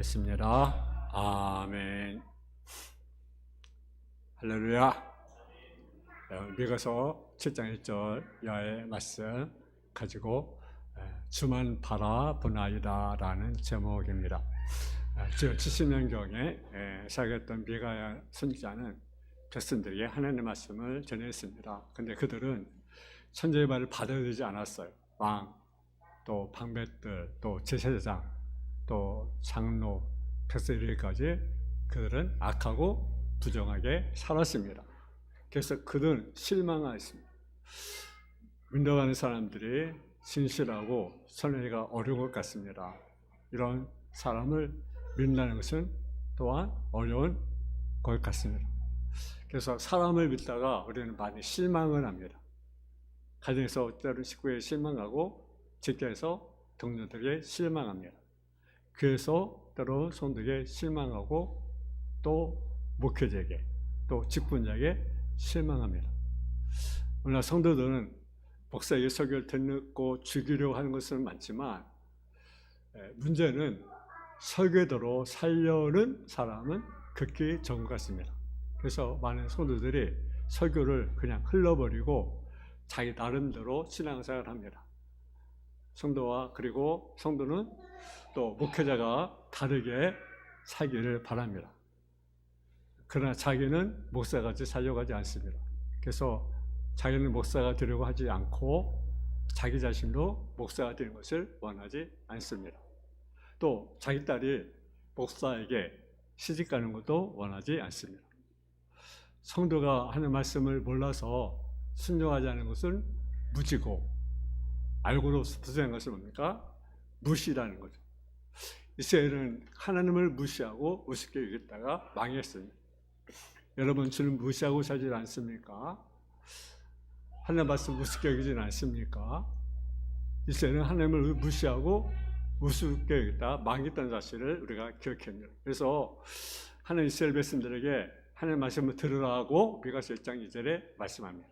됐습니다. 아멘. 할렐루야. 미가서 7장 1절 야의 말씀 가지고 주만 바라보나이다 라는 제목입니다. 지금 70년경에 살았던 미가 선지자는 백성들에게 하나님의 말씀을 전했습니다. 근데 그들은 천지의 말을 받아들이지 않았어요. 왕, 또 방백들, 또 제사장, 또 장로, 백성들까지 그들은 악하고 부정하게 살았습니다. 그래서 그들은 실망하였습니다. 믿어가는 사람들이 신실하고 선행이가 어려운 것 같습니다. 이런 사람을 믿는다는 것은 또한 어려운 것 같습니다. 그래서 사람을 믿다가 우리는 많이 실망을 합니다. 가정에서 때로는 식구에 실망하고 직장에서 동료들에게 실망합니다. 교회에서 때로는 성도에게 실망하고 또 목회자에게 또 직분자에게 실망합니다. 오늘 성도들은 목사에게 설교를 듣고 죽이려고 하는 것은 많지만 문제는 설교대로 살려는 사람은 극히 적은 것 같습니다. 그래서 많은 성도들이 설교를 그냥 흘러버리고 자기 나름대로 신앙생활을 합니다. 성도와 그리고 성도는 또 목회자가 다르게 살기를 바랍니다. 그러나 자기는 목사같이 살려고 하지 않습니다. 그래서 자기는 목사가 되려고 하지 않고 자기 자신도 목사가 되는 것을 원하지 않습니다. 또 자기 딸이 목사에게 시집가는 것도 원하지 않습니다. 성도가 하는 말씀을 몰라서 순종하지 않는 것은 무지고 알고도 부정한 것은 뭡니까? 무시라는 거죠. 이스라엘은 하나님을 무시하고 우습게 여겼다가 망했습니다. 여러분 주는 무시하고 살지 않습니까? 하나님 말씀 우습게 여기지 않습니까? 이스라엘은 하나님을 무시하고 우습게 여겼다 망했다는 사실을 우리가 기억해야 합니다. 그래서 하나님 이스라엘 백성들에게 하나님 말씀을 들으라고 미가서 1장 2절에 말씀합니다.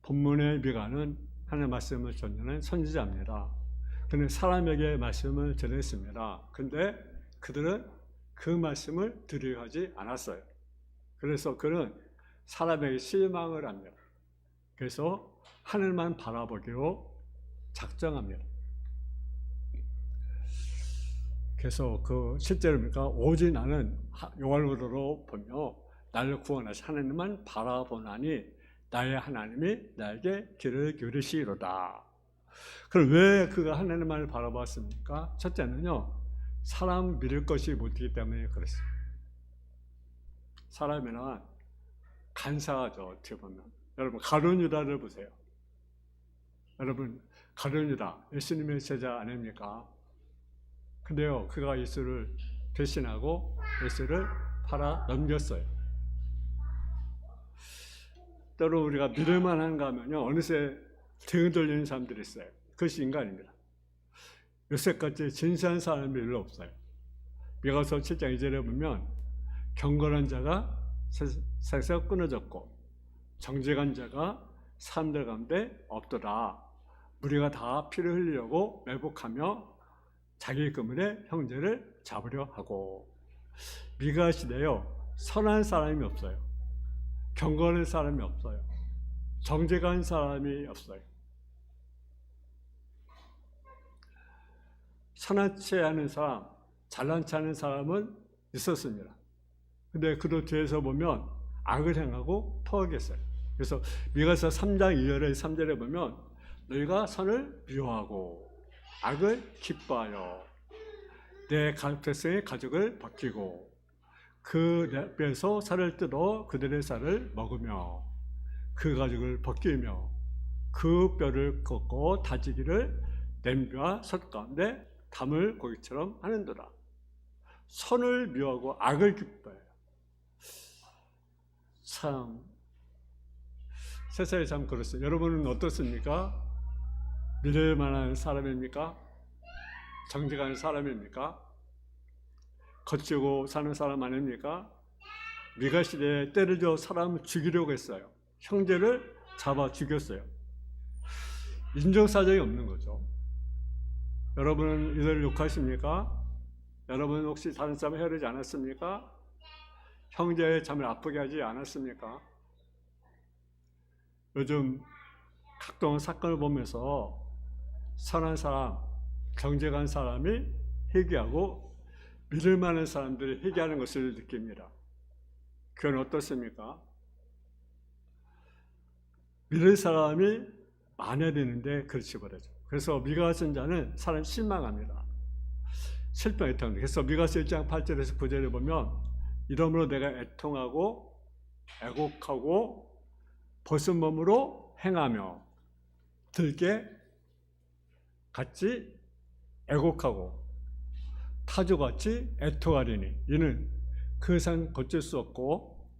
본문의 미가는 하나님 말씀을 전하는 선지자입니다. 그는 사람에게 말씀을 전했습니다. 그런데 그들은 그 말씀을 들으려 하지 않았어요. 그래서 그는 사람에게 실망을 합니다. 그래서 하늘만 바라보기로 작정합니다. 그래서 그 실제로입니까? 오직 나는 요한으로 보며 나를 구원하신 하나님만 바라보나니 나의 하나님이 나에게 귀를 기울이시리로다. 그럼 왜 그가 하나님만을 바라봤습니까? 첫째는요, 사람 믿을 것이 못하기 때문에 그렇습니다. 사람이란 간사하죠, 어떻게 보면. 여러분, 가룟 유다를 보세요. 여러분, 가룟 유다, 예수님의 제자 아닙니까? 근데요, 그가 예수를 배신하고 예수를 팔아 넘겼어요. 때로 우리가 믿을 만한가 하면요, 어느새 등 돌리는 사람들이 있어요. 그것이 인간입니다. 요셉같이 진실한 사람이 별로 없어요. 미가서 7장 2절에 보면 경건한 자가 세상에서 끊어졌고 정직한 자가 사람들 가운데 없더라. 무리가 다 피를 흘리려고 매복하며 자기 그물에 형제를 잡으려 하고. 미가 시대요, 선한 사람이 없어요. 경건한 사람이 없어요. 정직한 사람이 없어요. 선한 체 하는 사람, 잘난 체 하는 사람은 있었습니다. 근데 그도 뒤에서 보면 악을 행하고 포악했어요. 그래서 미가서 3장 2절에 3절에 보면 너희가 선을 미워하고 악을 기뻐하여 내 백성의 가족을 벗기고 그 뼈에서 살을 뜯어 그들의 살을 먹으며 그 가죽을 벗기며 그 뼈를 꺾고 다지기를 냄비와 솥 가운데 담을 고기처럼 하는도다. 선을 미워하고 악을 기뻐해요. 참 세상에 참 그렇습니다. 여러분은 어떻습니까? 믿을 만한 사람입니까? 정직한 사람입니까? 거치고 사는 사람 아닙니까? 미가 시대에 때를 줘 사람을 죽이려고 했어요. 형제를 잡아 죽였어요. 인정사정이 없는 거죠. 여러분은 이들을 욕하십니까? 여러분 혹시 다른 사람 해르지 않았습니까? 형제의 잠을 아프게 하지 않았습니까? 요즘 각종 사건을 보면서 선한 사람, 정직한 사람이 회개하고 믿을 만한 사람들이 회개하는 것을 느낍니다. 그건 어떻습니까? 믿을 사람이 많아야 되는데 그렇지 못하죠. 그래서 미가 선자는 사람 실망합니다. 슬픔 애통합니다. 그래서 미가서 1장 8절에서 9절에 보면 이러므로 내가 애통하고 애곡하고 벗은 몸으로 행하며 들깨 같이 애곡하고 타조같이 애통하리니 이는 그 산 거칠 수 없고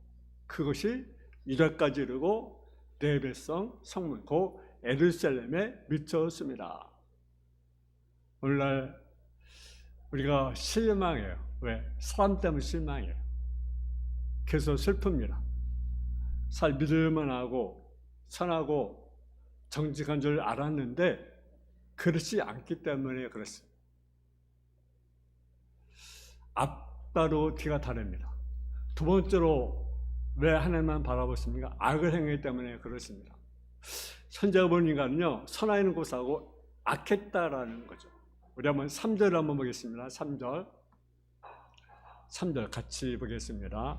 그것이 이날까지 이르고 내 백성 성문 곧 예루살렘에 미쳤습니다. 오늘날 우리가 실망해요. 왜? 사람 때문에 실망해요. 그래서 슬픕니다. 살 믿을만 하고 선하고 정직한 줄 알았는데 그렇지 않기 때문에 그렇습니다. 앞바로 뒤가 다릅니다. 두 번째로 왜 하나님만 바라보십니까? 악을 행하기 때문에 그렇습니다. 선지자 보니까는요, 선하는 곳하고 악했다라는 거죠. 우리 한번 3절 한번 보겠습니다. 3절 같이 보겠습니다.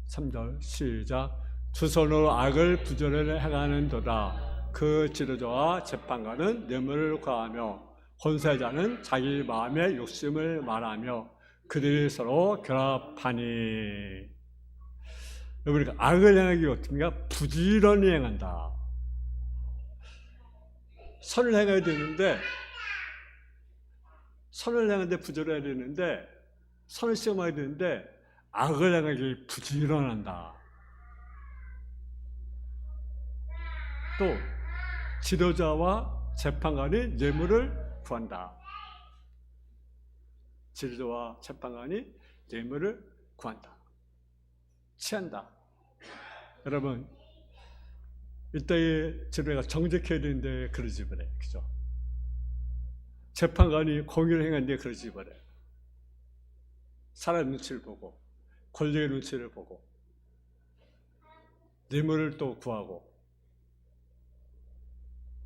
3절 시작. 두 손으로 악을 부조리를 행하는도다. 그 지도자와 재판관은 뇌물을 구하며 권세자는 자기 마음의 욕심을 말하며 그들이 서로 결합하니. 그러니까 악을 행하기 어떻습니까? 부지런히 행한다. 선을 행해야 되는데 선을 행하는데 부지런해야 되는데 선을 시험해야 되는데 악을 행하기 부지런한다. 또 지도자와 재판관이 뇌물을 구한다. 지도자와 재판관이 뇌물을 구한다. 취한다. 여러분, 이때의 지도자가 정직해야 되는데 그러지 못해. 그죠? 재판관이 공의를 행하는데 그러지 못해. 사람 눈치를 보고 권력의 눈치를 보고 뇌물을 또 구하고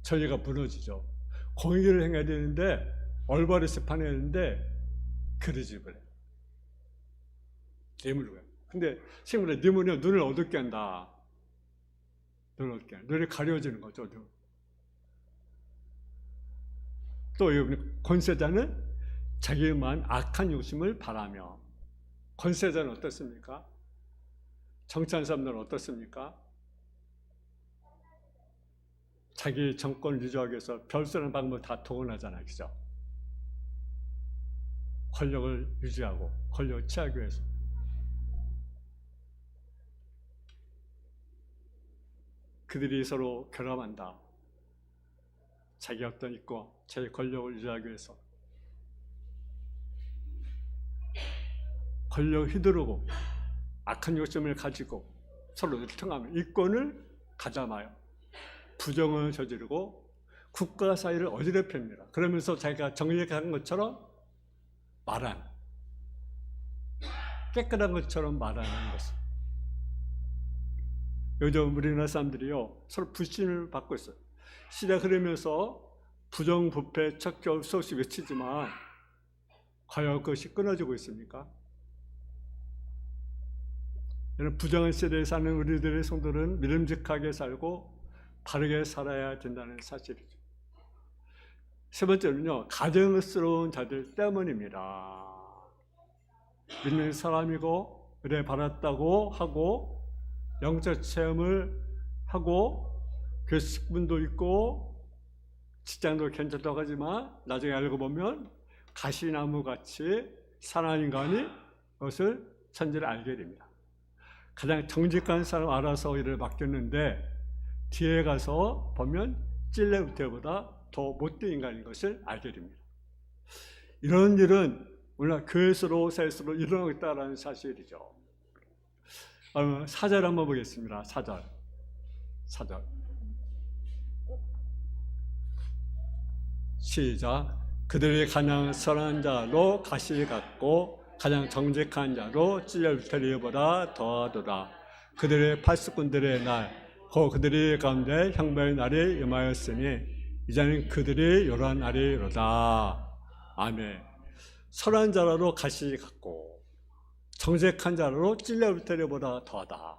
전례가 무너지죠. 공의를 행해야 되는데 올바르게 재판해야 되는데 그러지 못해. 뇌물을 구해요. 근데 지금 뇌물이 눈을 어둡게 한다. 눈을 어둡게 한다. 눈이 가려지는 거죠. 또 권세자는 자기만 악한 욕심을 바라며. 권세자는 어떻습니까? 정치하는 사람들은 어떻습니까? 자기 정권을 유지하기 위해서 별수라는 방법을 다 동원하잖아요. 그죠? 권력을 유지하고 권력을 취하기 위해서. 그들이 서로 결합한다. 자기 어떤 있고 자기 권력을 유지하기 위해서. 권력을 휘두르고 악한 욕심을 가지고 서로 요청하며 이권을 가담하여 부정을 저지르고 국가 사이를 어지럽힙니다. 그러면서 자기가 정직한 것처럼 말하는, 깨끗한 것처럼 말하는 것을. 요즘 우리나라 사람들이요 서로 불신을 받고 있어요. 시대가 흐르면서 부정부패 척결 수없이 외치지만 과연 그것이 끊어지고 있습니까? 부정한 시대에 사는 우리들의 성도는 믿음직하게 살고 바르게 살아야 된다는 사실이죠. 세 번째는요, 가증스러운 자들 때문입니다. 믿는 사람이고 은혜 받았다고 하고 영적 체험을 하고 교식분도 있고 직장도 괜찮다고 하지만 나중에 알고 보면 가시나무같이 선한 인간이 그것을 천지를 알게 됩니다. 가장 정직한 사람 알아서 일을 맡겼는데 뒤에 가서 보면 찔레부터보다 더 못된 인간인 것을 알게 됩니다. 이런 일은 오늘 교회에서로 사회에서로 일어나고 있다는 사실이죠. 4절 한번 보겠습니다. 4절. 시작. 그들이 가장 선한 자로 가시 같고 가장 정직한 자로 찔려 울타리보다 더하도다. 그들의 팔수꾼들의 날 그들이 가운데 형벌의 날이 임하였으니 이제는 그들이 요란 날이로다. 아멘. 선한 자로 가시 같고 정직한 자로 찔려 울타리보다 더하다.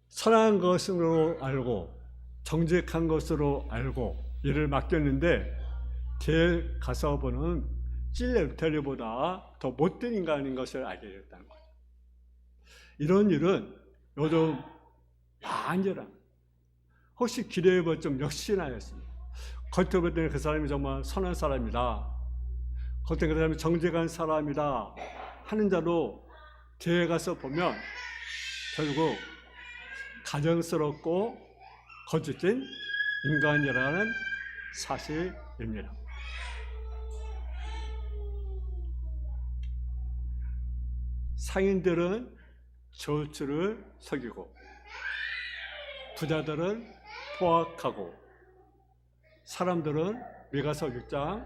선한 것으로 알고 정직한 것으로 알고 일을 맡겼는데 뒤에 가서 보는 찔려 울타리보다 더 못된 인간인 것을 알게 됐다는 거죠. 이런 일은 요즘 많이 일어납니다. 혹시 길에 좀 역신하였습니다. 겉으로 볼 때는 그 사람이 정말 선한 사람이다, 겉에 그 사람이 정직한 사람이다 하는 자로 뒤에 가서 보면 결국 가정스럽고 거짓된 인간이라는 사실입니다. 상인들은 저울추를 속이고 부자들은 포악하고 사람들은 미가서 6장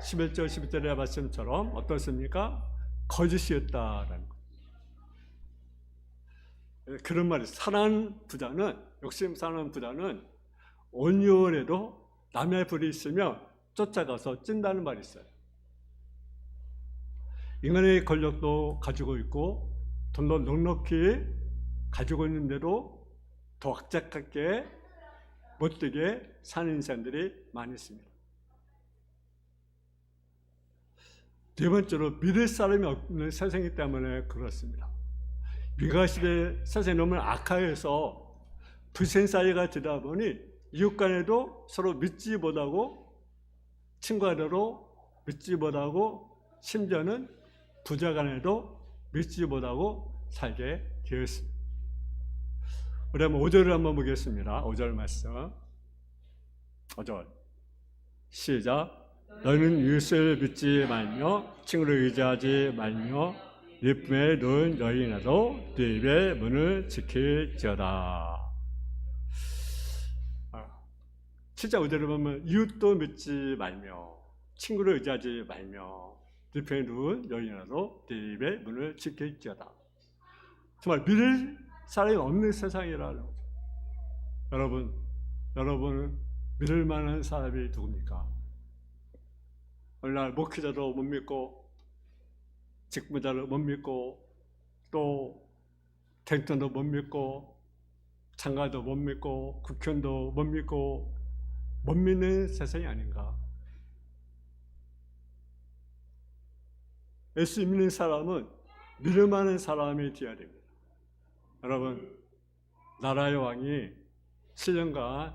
11절 12절의 말씀처럼 어떻습니까? 거짓이었다라는 것. 그런 말이 선한 부자는, 욕심 사는 부자는 온유해도 남의 불이 있으면 쫓아가서 찐다는 말이 있어요. 인간의 권력도 가지고 있고 돈도 넉넉히 가지고 있는데도 더 악착하게 못되게 사는 인생들이 많이 있습니다. 네 번째로 믿을 사람이 없는 세상이기 때문에 그렇습니다. 미가 시대 세상이 너무 악화해서 불신 사이가 되다 보니 이웃 간에도 서로 믿지 못하고 친구간에도 믿지 못하고 심지어는 부자 간에도 믿지 못하고 살게 되었습니다. 우리 한번 5절을 한번 보겠습니다. 5절 말씀. 5절 시작. 너는 이웃을 믿지 말며 친구를 의지하지 말며 네 품에 놓은 여인아도 네 입의 문을 지킬지어다. 7장 5절을 보면 이웃도 믿지 말며 친구를 의지하지 말며 네 품에 놓은 여인아도 네 입의 문을 지킬지어다. 정말 믿을 사람이 없는 세상이라는 거죠. 여러분 믿을 만한 사람이 누굽니까? 오늘날 목회자도 못 믿고 직무자를 못 믿고 또 대통령도 못 믿고 장관도 못 믿고 국회의원도 못 믿고 못 믿는 세상이 아닌가. 예수 믿는 사람은 믿을 만한 사람이 되어야 됩니다. 여러분, 나라의 왕이 7년간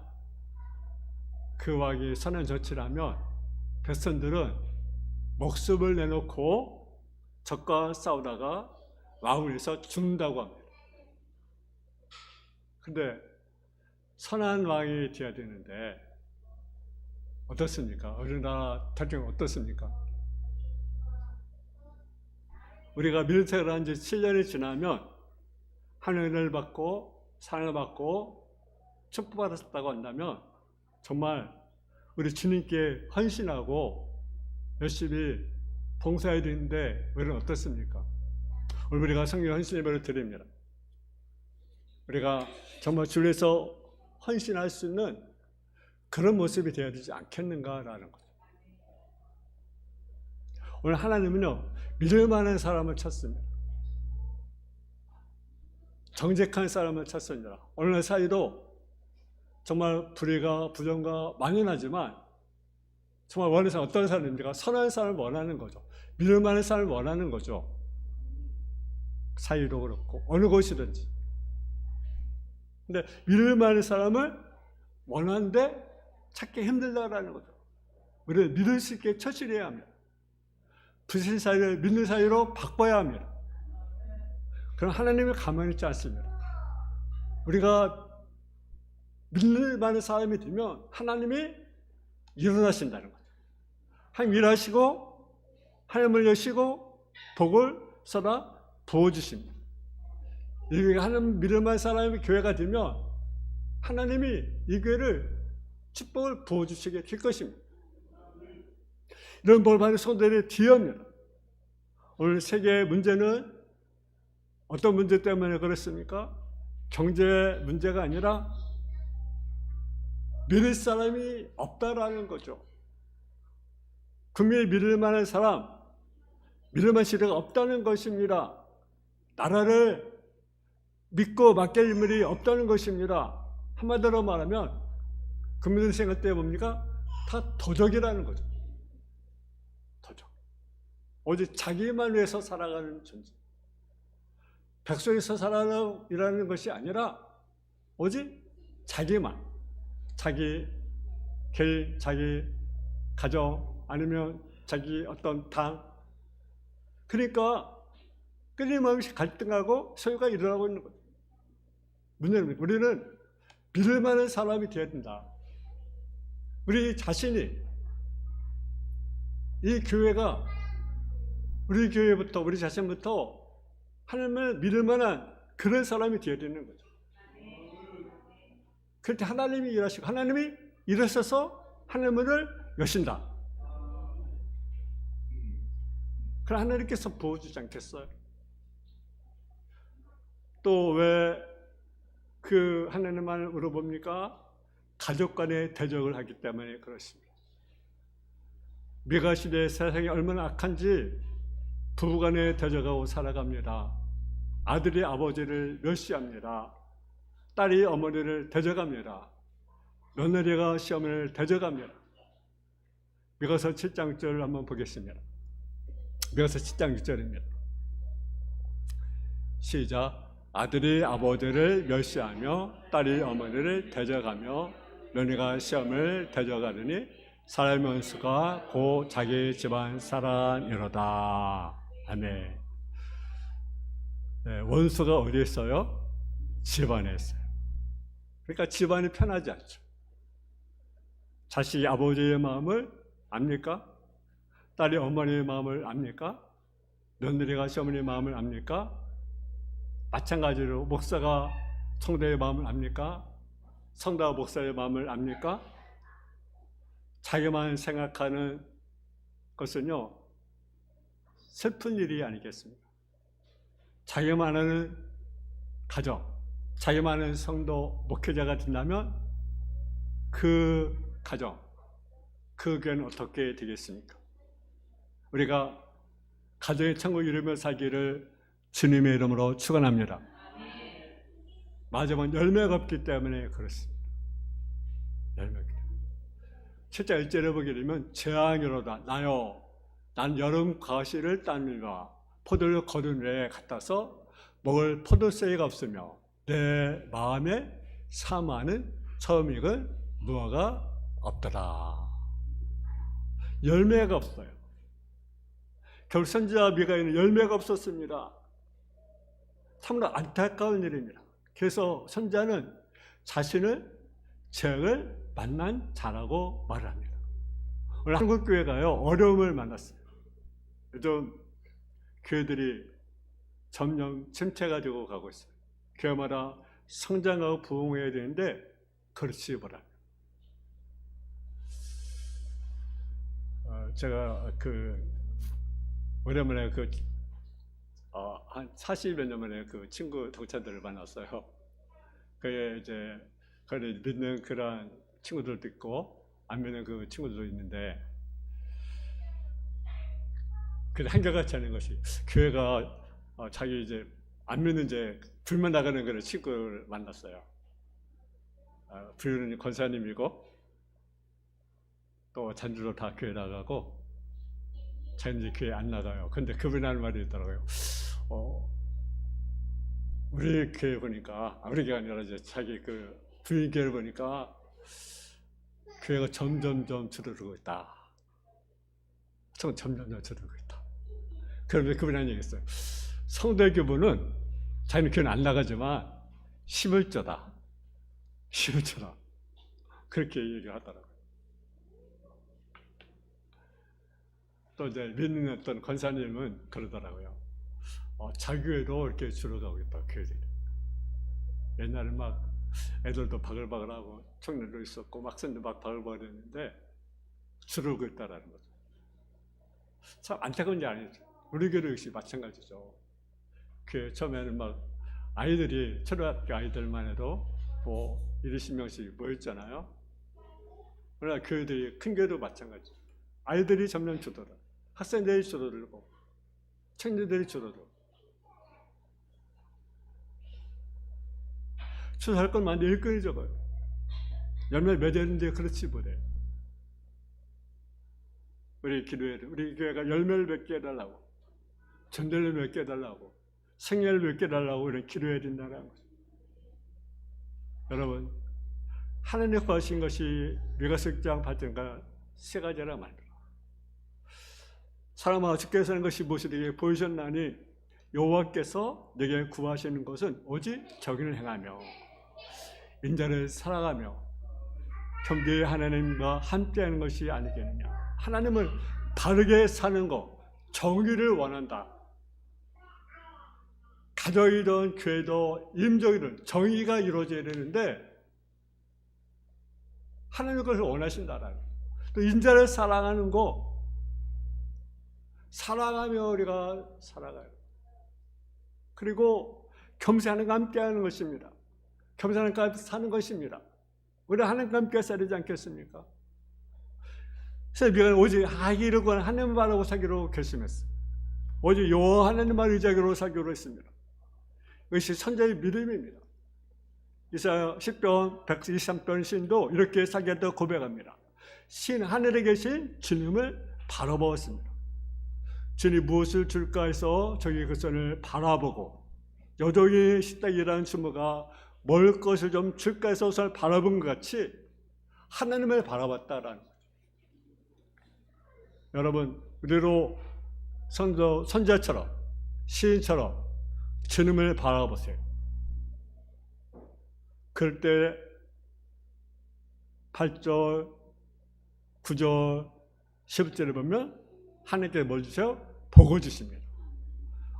그 왕이 선한 정치를 하면 백성들은 목숨을 내놓고 적과 싸우다가 왕을 위해서 죽는다고 합니다. 근데 선한 왕이 되어야 되는데 어떻습니까? 우리나라 대통령 어떻습니까? 우리가 민생을 한 지 7년이 지나면 하늘을 받고 사랑을 받고 축복받았다고 한다면 정말 우리 주님께 헌신하고 열심히 봉사해야 되는데 우리는 어떻습니까? 오늘 우리가 성령 헌신 예배를 드립니다. 우리가 정말 주를 위해서 헌신할 수 있는 그런 모습이 되어야 되지 않겠는가라는 거죠. 오늘 하나님은요, 믿을 만한 사람을 찾습니다. 정직한 사람을 찾습니다. 오늘 사이도 정말 불의가 부정과 만연하지만 정말 원하는 사람 어떤 사람입니까? 선한 사람을 원하는 거죠. 믿을 만한 사람을 원하는 거죠. 사이도 그렇고 어느 곳이든지. 근데 믿을 만한 사람을 원하는데 찾기 힘들다라는 거죠. 우리는 믿을 수 있게 처신해야 합니다. 불신 사이를 믿는 사이로 바꿔야 합니다. 그럼 하나님이 가만히 있지 않습니다. 우리가 믿을 만한 사람이 되면 하나님이 일어나신다는 거죠. 하나님 일하시고 하나님을 여시고 복을 쏟아 부어주십니다. 하나님 믿을 만한 사람이 교회가 되면 하나님이 이 교회를 축복을 부어주시게 될 것입니다. 이런 볼 받은 성도들의 뒤입니다. 오늘 세계의 문제는 어떤 문제 때문에 그렇습니까? 경제 문제가 아니라 믿을 사람이 없다라는 거죠. 국민이 믿을 만한 사람, 믿을 만한 시대가 없다는 것입니다. 나라를 믿고 맡길 인물이 없다는 것입니다. 한마디로 말하면 국민들 생각 때 뭡니까? 다 도적이라는 거죠. 도적. 오직 자기만 위해서 살아가는 존재. 백성에서 살아가는 것이 아니라 오직 자기만, 자기 개인, 자기 가정, 아니면 자기 어떤 당. 그러니까 끊임없이 갈등하고 소요가 일어나고 있는 거죠. 문제는 우리는 믿을 만한 사람이 되어야 된다. 우리 자신이, 이 교회가 우리 교회부터, 우리 자신부터 하나님을 믿을 만한 그런 사람이 되어야 되는 거죠. 그럴 때 하나님이 일하시고, 하나님이 일하셔서 하나님을 여신다. 그럼 하나님께서 부어주지 않겠어요? 또 왜 그 하나님만을 물어봅니까? 가족 간의 대적을 하기 때문에 그렇습니다. 미가시대 세상이 얼마나 악한지 부부 간에 대적하고 살아갑니다. 아들이 아버지를 멸시합니다. 딸이 어머니를 대적합니다. 며느리가 시어머니를 대적합니다. 미가서 7장 6절을 한번 보겠습니다. 미가서 7장 6절입니다. 시작. 아들이 아버지를 멸시하며 딸이 어머니를 대적하며 며느리가 시어머니를 대적하느니 사람의 원수가 곧 자기 집안 사람이로다. 아멘. 네, 원수가 어디에 있어요? 집안에 있어요. 그러니까 집안이 편하지 않죠. 자식이 아버지의 마음을 압니까? 딸이 어머니의 마음을 압니까? 며느리가 시어머니의 마음을 압니까? 마찬가지로 목사가 성도의 마음을 압니까? 성도가 목사의 마음을 압니까? 자기만 생각하는 것은요, 슬픈 일이 아니겠습니까? 자기만 하는 가정, 자기만 하는 성도 목회자가 된다면 그 가정, 그 교회는 어떻게 되겠습니까? 우리가 가정의 천국 이루며 살기를 주님의 이름으로 축원합니다. 마지막은 열매가 없기 때문에 그렇습니다. 열매가 없기 때문에. 7장 1절에 보게 되면 재앙이로다. 나요, 난 여름 과실을 따느라 포도를 거둔 후에 갖다서 먹을 포도새가 없으며 내 마음에 사모하는 처음 익은 무화가 없더라. 열매가 없어요. 결국 선지자 미가에는 열매가 없었습니다. 참으로 안타까운 일입니다. 그래서 선지자는 자신을 재앙을 만난 자라고 말을 합니다. 오늘 한국 교회가요, 어려움을 만났어요. 요즘 교회들이 점점 침체가 되고 가고 있어요. 교회마다 성장하고 부흥해야 되는데 그렇지 못합니다. 제가 오랜만에 한 40여 년 만에 그 친구 동창들을 만났어요. 그게 이제 그걸 믿는 그런 친구들도 있고 안 믿는 그 친구들도 있는데, 근데 한결같이 하는 것이 교회가 자기 이제 안 믿는 이제 불만 나가는 그런 친구를 만났어요. 부유는 권사님이고 또 잔주로 다 교회 나가고 자기는 이제 교회 안 나가요. 근데 그분이 하는 말이 있더라고요. 우리 교회 보니까, 우리 교회가 아니라 이제 자기 그 부인 교회를 보니까 교회가 점점점 줄어들고 있다. 점점점 줄어들고 있다. 그런데 그분이 하는 얘기 했어요. 성도의 교부는 자기는 교회는 안 나가지만 11조다. 11조다. 그렇게 얘기를 하더라고요. 또 이제 믿는 어떤 권사님은 그러더라고요. 자기 교회도 이렇게 줄어가고 있다, 교회들이. 옛날에 막 애들도 바글바글하고 청년도 있었고 막선도 막 바글바글했는데 주르고 있다라는 거죠. 참 안타까운 게 아니죠. 우리 교회 역시 마찬가지죠. 그 처음에는 막 아이들이 초등학교 아이들만 해도 뭐 20명씩 모였잖아요. 그러나 교회들이 큰 교회도 마찬가지죠. 아이들이 점점 줄어들어. 학생들이 줄어들고 청년들이 줄어들고 추수할 것만 일꾼이 적어요. 열매 맺었는데 그렇지 못해. 우리 기도회를 우리 교회가 열매를 맺게 해달라고, 전도를 맺게 해달라고, 생애를 맺게 해달라고 이런 기도해야 된다는 거죠. 여러분, 하나님 구하신 것이 미가석장 8장과 세 가지라 말입니다. 사람아 주께 사는 것이 무엇이되게 보이셨나니 여호와께서 내게 구하시는 것은 오직 정의를 행하며 인자를 살아가며 겸손히 하나님과 함께하는 것이 아니겠느냐. 하나님을 바르게 사는 것, 정의를 원한다. 가정이든 교회도 임종이든 정의가 이루어져야 되는데 하나님 것을 원하신다라는 거예요. 또 인자를 사랑하는 거, 사랑하며 우리가 살아가요. 그리고 겸손하는과 함께하는 것입니다. 겸손하는과 사는 것입니다. 우리 하나님과 함께 살지 않겠습니까? 그래서 우리가 오직 하기를 권 하나님 바라고 살기로 결심했어요. 오직 여호와 하나님만 의지하기로 살기로 했습니다. 이것이 선자의 믿음입니다. 이사야 10편 123편 시인도 이렇게 살겠다고 고백합니다. 신 하늘에 계신 주님을 바라보았습니다. 주님이 무엇을 줄까 해서 저기 그 선을 바라보고 여종이 식탁이라는 주모가 먹을 것을 좀 줄까 해서 그것을 바라본 것 같이 하나님을 바라봤다라는 거죠. 여러분, 우리로 선자처럼 시인처럼 주님을 바라보세요. 그럴 때 8절, 9절, 10절을 보면 하나님께 뭘 주세요? 복을 주십니다.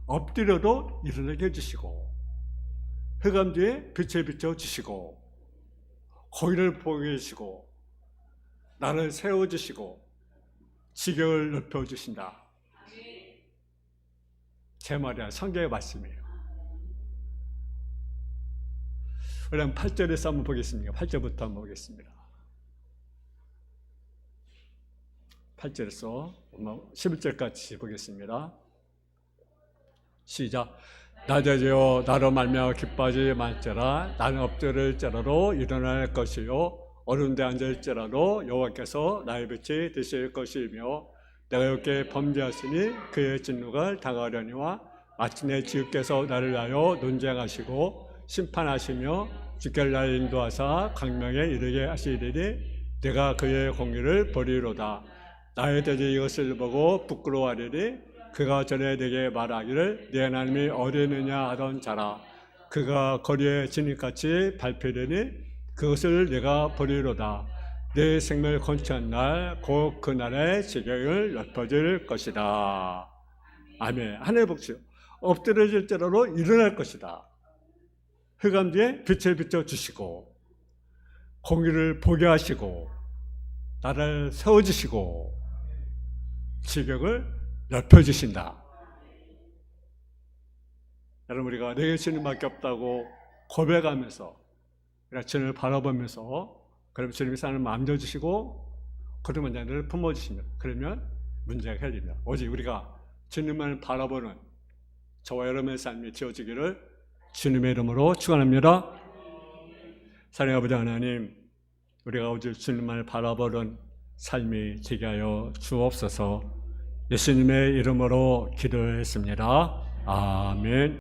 엎드려도 일어나게 해주시고 흑암 뒤에 빛을 비춰주시고 거기를 보게 해주시고 나를 세워주시고 지경을 넓혀주신다. 제 말이 아니라 성경의 말씀이에요. 그럼 8절에서 한번 보겠습니다. 8절부터 한번 보겠습니다. 8절에서 11절까지 보겠습니다. 시작. 낮아지어 나로 말미암아 기뻐하지 말지라. 나는 엎드릴지라도 일어날 것이요 어두운 데 앉을지라도 여호와께서 나의 빛이 되실 것이며 내가 여호와께 범죄하시니 그의 진노가 다가오려니와 마침내 주께서 나를 위하여 논쟁하시고 심판하시며 주께서 나를 인도하사 광명에 이르게 하시리니 내가 그의 공의를 보리로다. 나의 대지 이것을 보고 부끄러워하리니 그가 전에 내게 말하기를 네 하나님이 어디 있느냐 하던 자라. 그가 거리에 진흙같이 밟히리니 그것을 내가 보리로다. 내 생명을 건축한 날 곧 그날의 지경을 넓어질 것이다. 아멘. 하나님의 복수. 엎드려질 때로 일어날 것이다. 흑암 뒤에 빛을 비춰주시고 공의를 보게 하시고 나를 세워주시고 지경을 넓혀주신다. 여러분, 우리가 내게 주님밖에 없다고 고백하면서 주님을 바라보면서 그러면 주님이 사람을 만져주시고 그러면 자를 품어주시면 그러면 문제가 해결됩니다. 오직 우리가 주님을 바라보는 저와 여러분의 삶이 되어지기를 주님의 이름으로 축원합니다. 사랑하는 아버지 하나님, 우리가 오직 주님을 바라보는 삶이 되게 하여 주옵소서. 예수님의 이름으로 기도했습니다. 아멘.